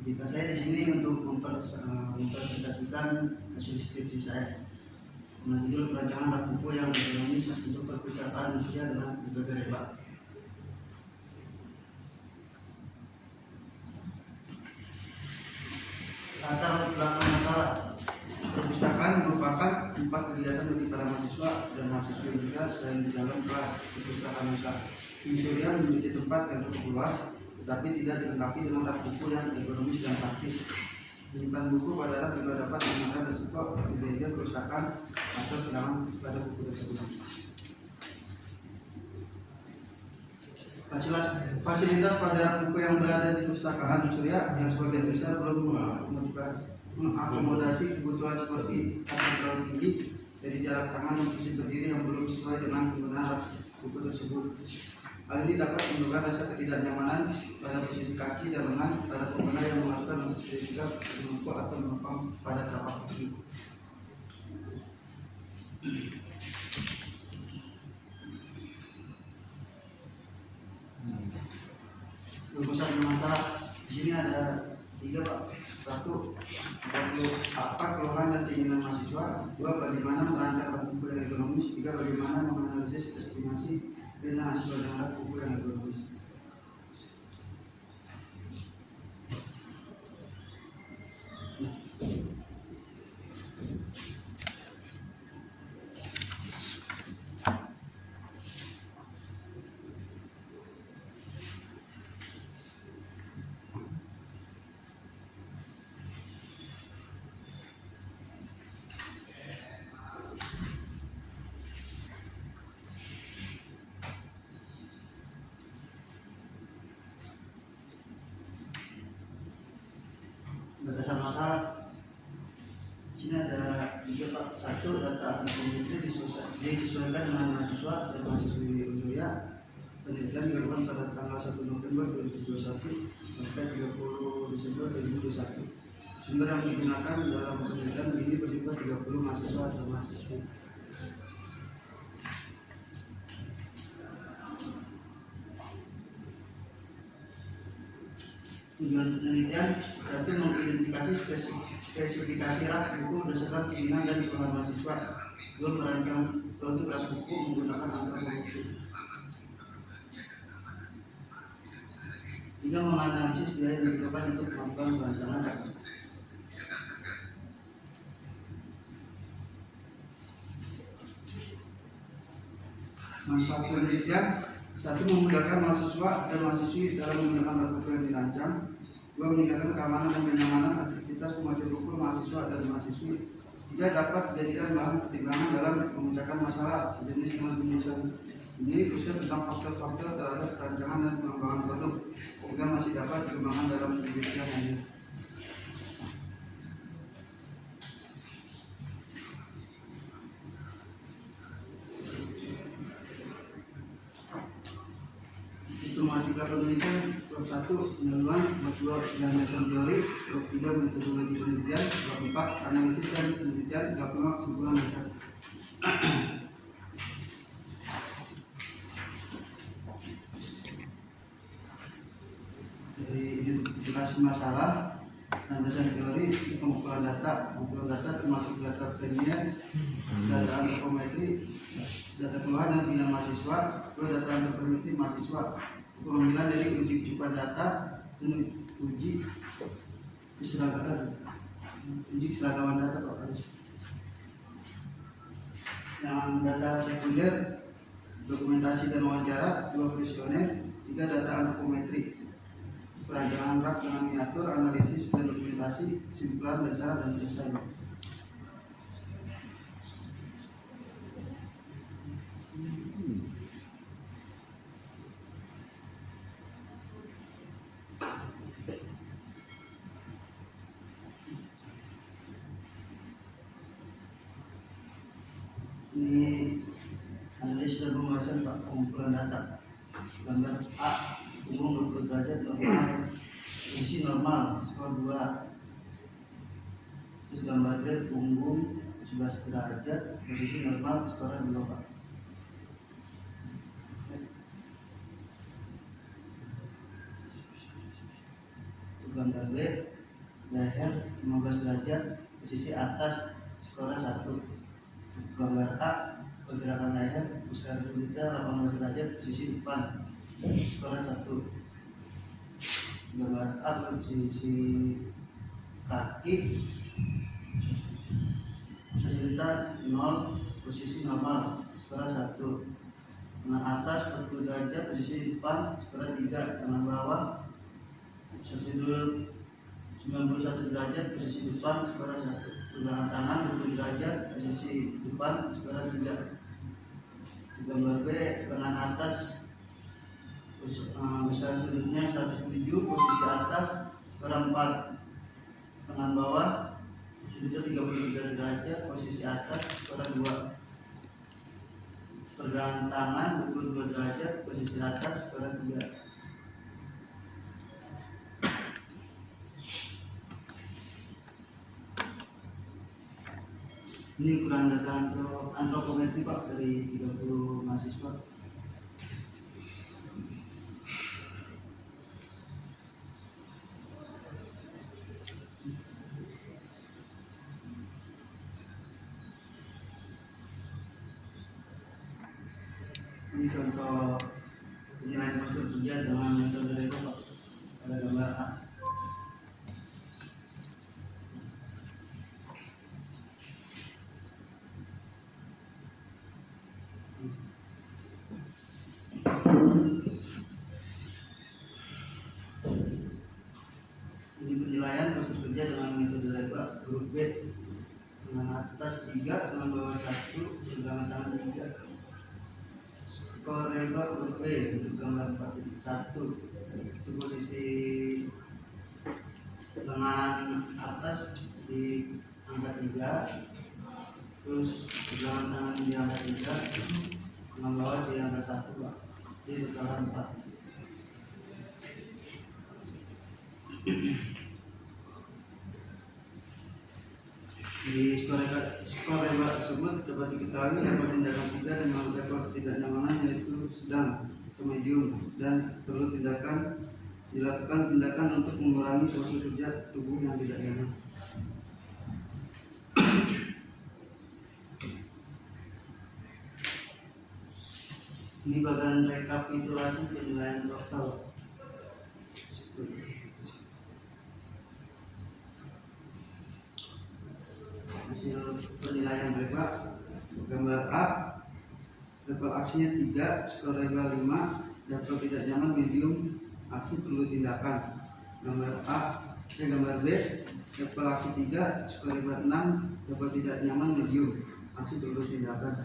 Jika saya di sini untuk mempresentasikan hasil skripsi saya menjudul perancangan rak buku yang ekonomis untuk perpustakaan manusia dengan metode REBA. Latar belakang masalah perpustakaan merupakan tempat kegiatan bagi para mahasiswa dan mahasiswa juga selain di dalam kelas perpustakaan masyarakat. Insurian memiliki tempat yang cukup luas, tetapi tidak dilengkapi dengan rak buku yang ekonomis dan praktis. Menyimpan buku pada rak juga dapat mengenai resiko terjadinya kerusakan atau serangan pada buku tersebut. Fasilitas pada rak buku yang berada di perpustakaan Surya yang sebagian besar belum mengakomodasi kebutuhan seperti karena terlalu tinggi, dari jarak tangan dan posisi berdiri yang belum sesuai dengan penggunaan rak buku tersebut. Hal ini dapat menimbulkan rasa ketidaknyamanan pada posisi kaki dan lengan pada pengguna yang melakukan untuk sigap menunggu atau menopang pada tapak kaki. Rumusan masalah di sini ada 3, Pak. 1. Apa keluhan dan keinginan mahasiswa. 2. Bagaimana merancang buku yang ekonomis. 3. Bagaimana menganalisis estimasi dengan hasil dengan buku yang ekonomis. Berdasarkan masalah di sini ada 3, Pak. 1. Data antropometri disesuaikan dengan mahasiswa dan mahasiswi Surya. Penelitian dilakukan pada tanggal 1 November 2021 sampai 30 Desember 2021. Sumber yang digunakan dalam penelitian ini berjumlah 30 mahasiswa dan mahasiswi. Tujuan penelitian dapat mengidentifikasi spesifikasi rak buku berdasarkan keinginan dan keluhan mahasiswa. Belum merancang produk rak buku menggunakan antropometri. 3. Menganalisis biaya yang diperlukan untuk melakukan perancangan rak buku. Manfaat penelitian: 1. Memudahkan mahasiswa dan mahasiswi dalam menggunakan rak buku yang dirancang. 2. Meningkatkan keamanan dan kenyamanan aktivitas pembaca buku mahasiswa dan mahasiswi. 3. Dapat dijadikan bahan pertimbangan dalam memecahkan masalah sejenis dengan penyusunan sendiri khusus tentang faktor-faktor terhadap perancangan dan pengembangan produk, sehingga masih dapat dikembangkan dalam penelitian lanjut. Sistematika penulisan. Bab 1 pendahuluan, bab 2 landasan teori, bab 3 metodologi penelitian, bab 4 analisis dan penelitian, bab 5 kesimpulan dasar. Dari identifikasi masalah, landasan teori, pengumpulan data termasuk data premium, data antropometri, data keluhan dan keinginan mahasiswa, data antropometri mahasiswa, pengambilan dari uji kecukupan data dan uji keseragaman data, Pak. Yang data sekunder, dokumentasi dan wawancara, 2 kuesioner, 3 data antropometri, perancangan rak dengan miniatur, analisis dan dokumentasi, kesimpulan dasar dan desain. Ini analisis dan pembahasan, Pak. Pengumpulan data. Gambar A, umum 20 derajat, normal, posisi normal, skor 2. Terus gambar B, punggung 11 derajat, posisi normal, skornya 2, Pak. Itu gambar B. leher 15 derajat posisi atas skora 1. Gambar A, pergerakan leher besar berita 18 derajat posisi depan skora 1. Gambar A, posisi kaki berita 0 posisi normal skora 1. Tangan atas 40 derajat posisi depan skora 3. Tangan bawah posisi duduk 91 derajat posisi depan skora 1. Pergelangan tangan 20 derajat posisi depan skora 3. Gambar B, lengan atas besar sudutnya 107 posisi atas skora 4. Lengan bawah sudutnya 33 derajat posisi atas skora 2. Pergelangan tangan 22 derajat posisi atas skora 3. Ini ukuran data antropometri Pak dari 30 mahasiswa. Ini contoh penilaian postur kerja dengan metode Rego Pak pada gambar A. Ini penilaian postur kerja dengan metode Rego grup B, dengan atas 3, dengan bawah 1, dengan tangan 3. Skor Rego grup B untuk gambar 4.1 itu posisi lengan atas di angka 3, terus pergelangan tangan di angka 3, lengan bawah di angka 1 Pak. Jadi total 4. Di skor Rego tersebut dapat diketahui level tindakan 3 dengan level ketidaknyamanan yaitu sedang atau medium, dan perlu dilakukan tindakan untuk mengurangi postur kerja tubuh yang tidak nyaman. Ini bagian rekapitulasi penilaian total. Hasil penilaian Rego, gambar A level aksinya 3, skor Rego 5, level tidak nyaman medium, aksi perlu tindakan. Gambar B level aksi 3, skor Rego 6, level tidak nyaman medium, aksi perlu tindakan.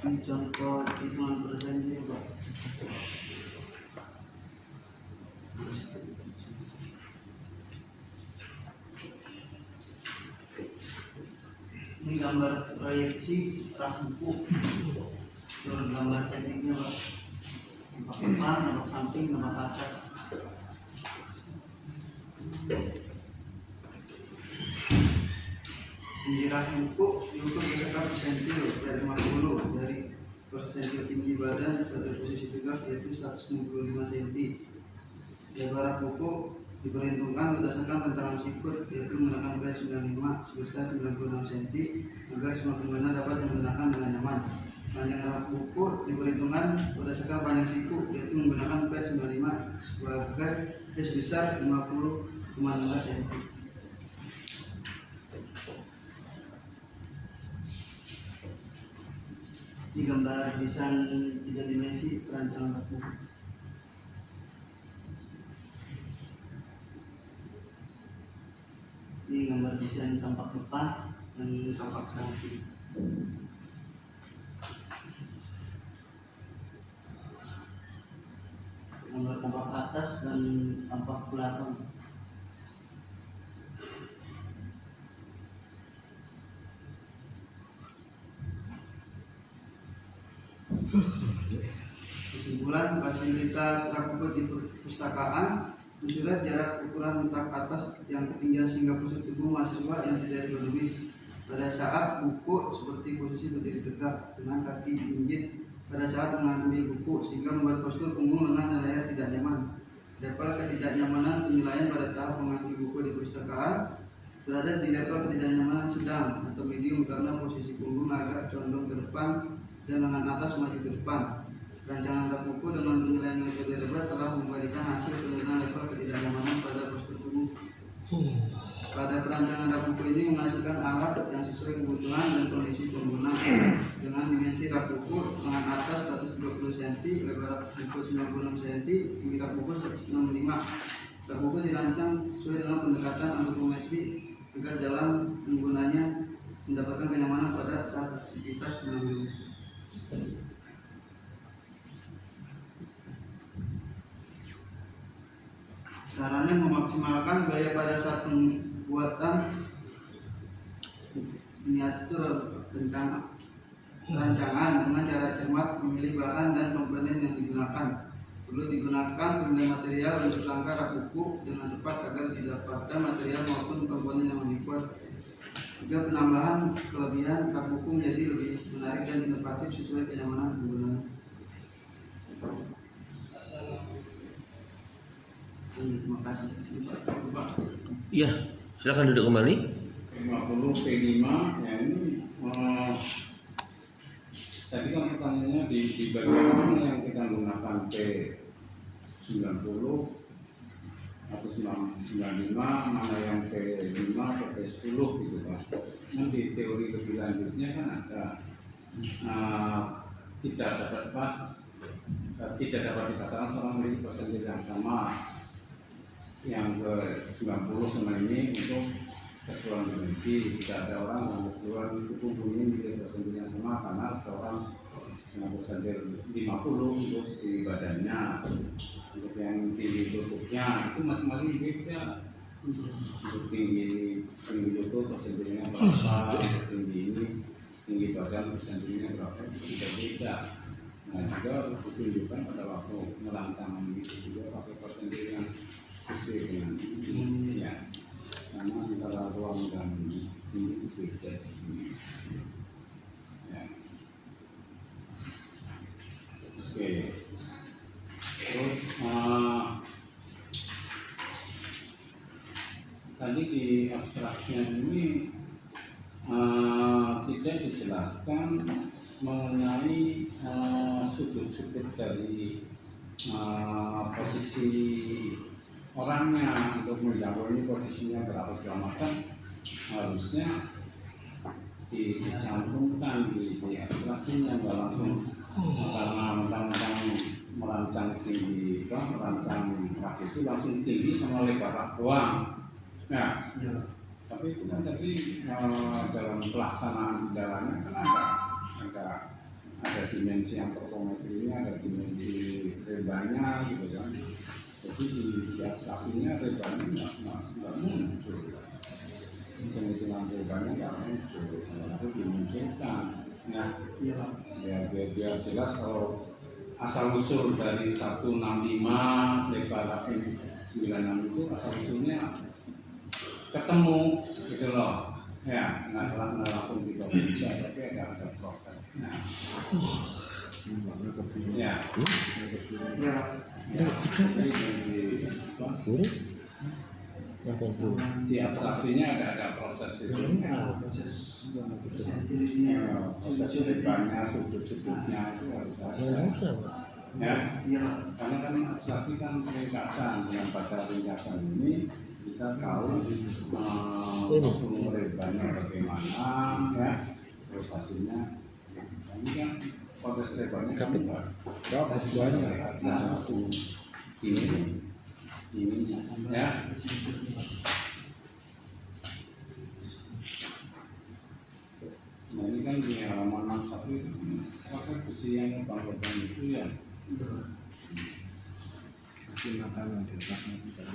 Ini contoh hitungan persentil Pak. Ini gambar proyeksi rak buku, turun gambar tekniknya Pak. Nampak depan, nampak samping, nampak atas. Tinggi rak buku diukur berdasarkan persentil dari 50 dari persentil tinggi badan pada posisi tegak yaitu 165 cm. Lebar rak buku diperhitungkan berdasarkan rentangan sikut yaitu menggunakan P95 sebesar 96 cm agar semua pengguna dapat menggunakan dengan nyaman. Panjang rak buku diperhitungkan berdasarkan panjang siku yaitu menggunakan P95 sebagai sebesar 50,15 cm. Ini gambar desain 3 dimensi perancangan rak buku. Ini gambar desain tampak depan dan tampak samping. Gambar tampak atas dan tampak belakang. Kesimpulan, fasilitas rak buku di perpustakaan mensurat jarak ukuran rak atas yang ketinggian sehingga posisi tubuh mahasiswa yang tidak ergonomis pada saat buku seperti posisi berdiri tegak dengan kaki injit pada saat mengambil buku sehingga membuat postur punggung, lengan, dan leher tidak nyaman. Level ketidaknyamanan penilaian pada tahap mengambil buku di perpustakaan berada di level ketidaknyamanan sedang atau medium karena posisi punggung agak condong ke depan dan lengan atas maju ke depan. Rancangan rak buku dengan penilaian metode Rebat telah memberikan hasil penurunan level ketidaknyamanan pada postur punggung. Pada perancangan rak buku ini menghasilkan alat yang sesuai kebutuhan dan kondisi pengguna dengan dimensi rak buku lengan atas 120 cm, lebar rak buku 96 cm, tinggi rak buku 165. Rak buku dirancang sesuai dengan pendekatan antropometri agar jalan penggunanya mendapatkan kenyamanan pada saat aktivitas mengambil buku. Sarannya memaksimalkan gaya pada saat pembuatan miniatur tentang rancangan dengan cara cermat memilih bahan dan komponen yang digunakan. Perlu digunakan pemilihan material untuk rangka rak buku dengan tepat agar didapatkan material maupun komponen yang lebih kuat. Juga penambahan kelebihan rak buku menjadi lebih menarik dan inovatif sesuai kenyamanan pengguna. Terima kasih. Iya, silakan duduk kembali. 50 P5 ya ini tadi kan pertanyaannya di bagian mana yang kita menggunakan P90 atau 95, mana yang P5 atau P10 gitu kan. Nanti teori lebih lanjutnya kan ada tidak dapat dikatakan seorang memiliki persentil yang sama yang ke 90 sama ini untuk keseluruhan dimensi. Tidak ada orang yang keseluruhan tubuh ini memiliki persentil yang sama karena seorang dengan persentil 50 untuk di badannya, untuk yang tinggi lututnya itu masing-masing beda. Untuk tinggi lutut persentilnya berapa, tinggi badan persentilnya berapa, beda-beda. Nah juga harus ditunjukkan pada waktu merancang itu juga pakai persentil yang sesuai dengan ini ya, karena antara ruang dan ini beda di sini ya. Oke, terus tadi di abstraknya ini tidak dijelaskan mengenai sudut-sudut dari posisi orangnya untuk menjangkau ini posisinya berapa segala macam, harusnya dicantumkan di abstraksinya, nggak langsung karena mentang-mentang merancang tinggi merancang rak itu langsung tinggi sama lebar rak doang. Nah, tapi itu kan tadi dalam pelaksanaan jalannya kan ada dimensi antropometrinya, ada dimensi rebanya gitu kan. Jadi di abstraksinya rebanya nggak muncul, hitung-hitungan rebanya nggak muncul, itu dimunculkan. Nah, ya biar jelas kalau asal usul dari 165 lebar 96 itu asal usulnya ketemu gitu loh. Ya, nggak langsung kita bisa, tapi ada prosesnya. Ya. Di abstraksinya ada proses itu. Proses lebarnya, sudut-sudutnya itu harus ada. Ya, karena kan abstraksi kan ringkasan, dengan pada ringkasan ini kita tahu lebarnya bagaimana, ya, terus hasilnya. Ini kan proses lebarnya kan ini ya. Nah ini kan di halaman 61 itu pakai besi yang lubang-lubang itu ya. Besi makanan di atasnya kita.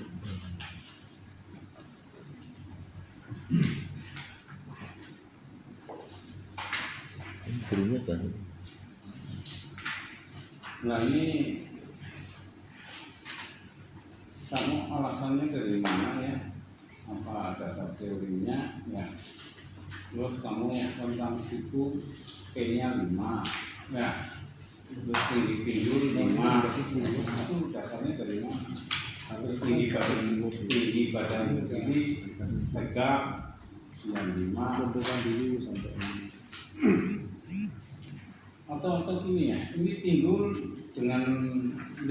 Nah ini kamu alasannya dari mana ya? Apa dasar teorinya ya? Terus kamu tentang situ P-nya 5 ya. terus tinggi pinggul 5, itu dasarnya dari mana? Terus tinggi badan berdiri tegak 95. Tentukan dulu sampai Atau gini ya, ini pinggul dengan 5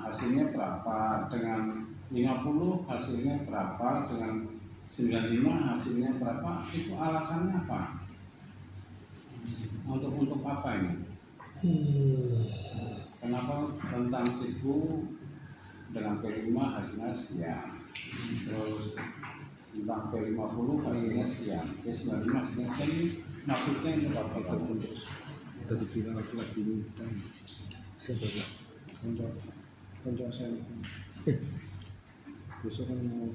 hasilnya berapa, dengan 50 hasilnya berapa, dengan 95 hasilnya berapa, itu alasannya apa? Untuk apa ini? Kenapa rentang siku dengan P5 hasilnya sekian, terus tentang P50 hasilnya sekian, P95 hasilnya sekian, ini maksudnya itu apa? tadi bilang laki-laki ini kan konco saya besok kan mau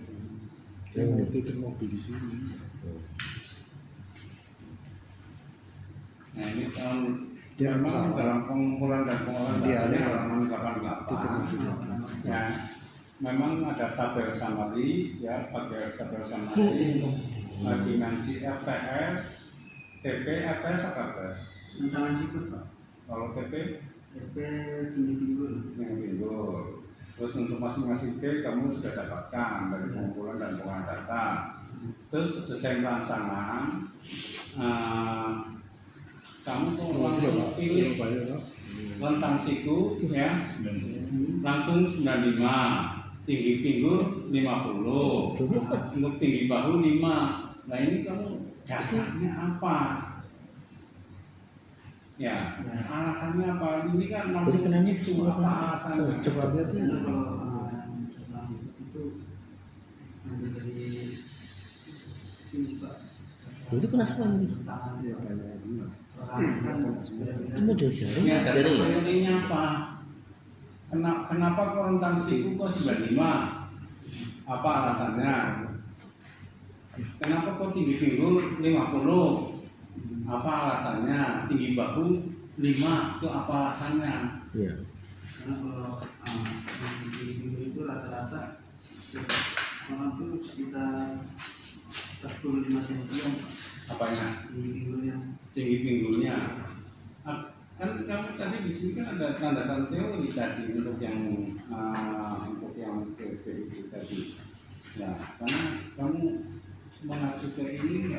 titip mobil di sini. Nah ini memang dalam pengumpulan dan pengolahan datanya halaman 88 ya, memang ada tabel summary ya, tabel summary dimensi FTS, TP, FTS apa FTS? Rancangan sikut Pak. Kalau TP? TP tinggi pinggul. Terus untuk masing-masing P kamu sudah dapatkan dari pengumpulan dan pengolahan data. Terus desain rancangan, kamu tuh langsung pilih rentang siku ya, langsung 95, tinggi pinggul 50, untuk tinggi bahu 5. Nah ini kamu dasarnya apa? Ya, alasannya apa? Ini kan langsung itu apa alasannya? Cepatnya tuh Kalau yang itu nanti dari ini Pak. Itu kena semua ini. ya kayak gini. Itu model jarum. Ya, dasar Jaring. teorinya apa? Kenapa kok rentang siku kok 95? Apa alasannya? Kenapa kok tinggi pinggul 50? Apa alasannya? Tinggi bahu 5, itu apa alasannya? Iya. Karena kalau tinggi pinggul itu rata-rata orang itu sekitar 45 cm. Apanya? Tinggi pinggulnya. Tinggi pinggulnya. Kan kamu tadi di sini kan ada landasan teori tadi untuk yang PP itu tadi. Ya, karena kamu mengacu ke ini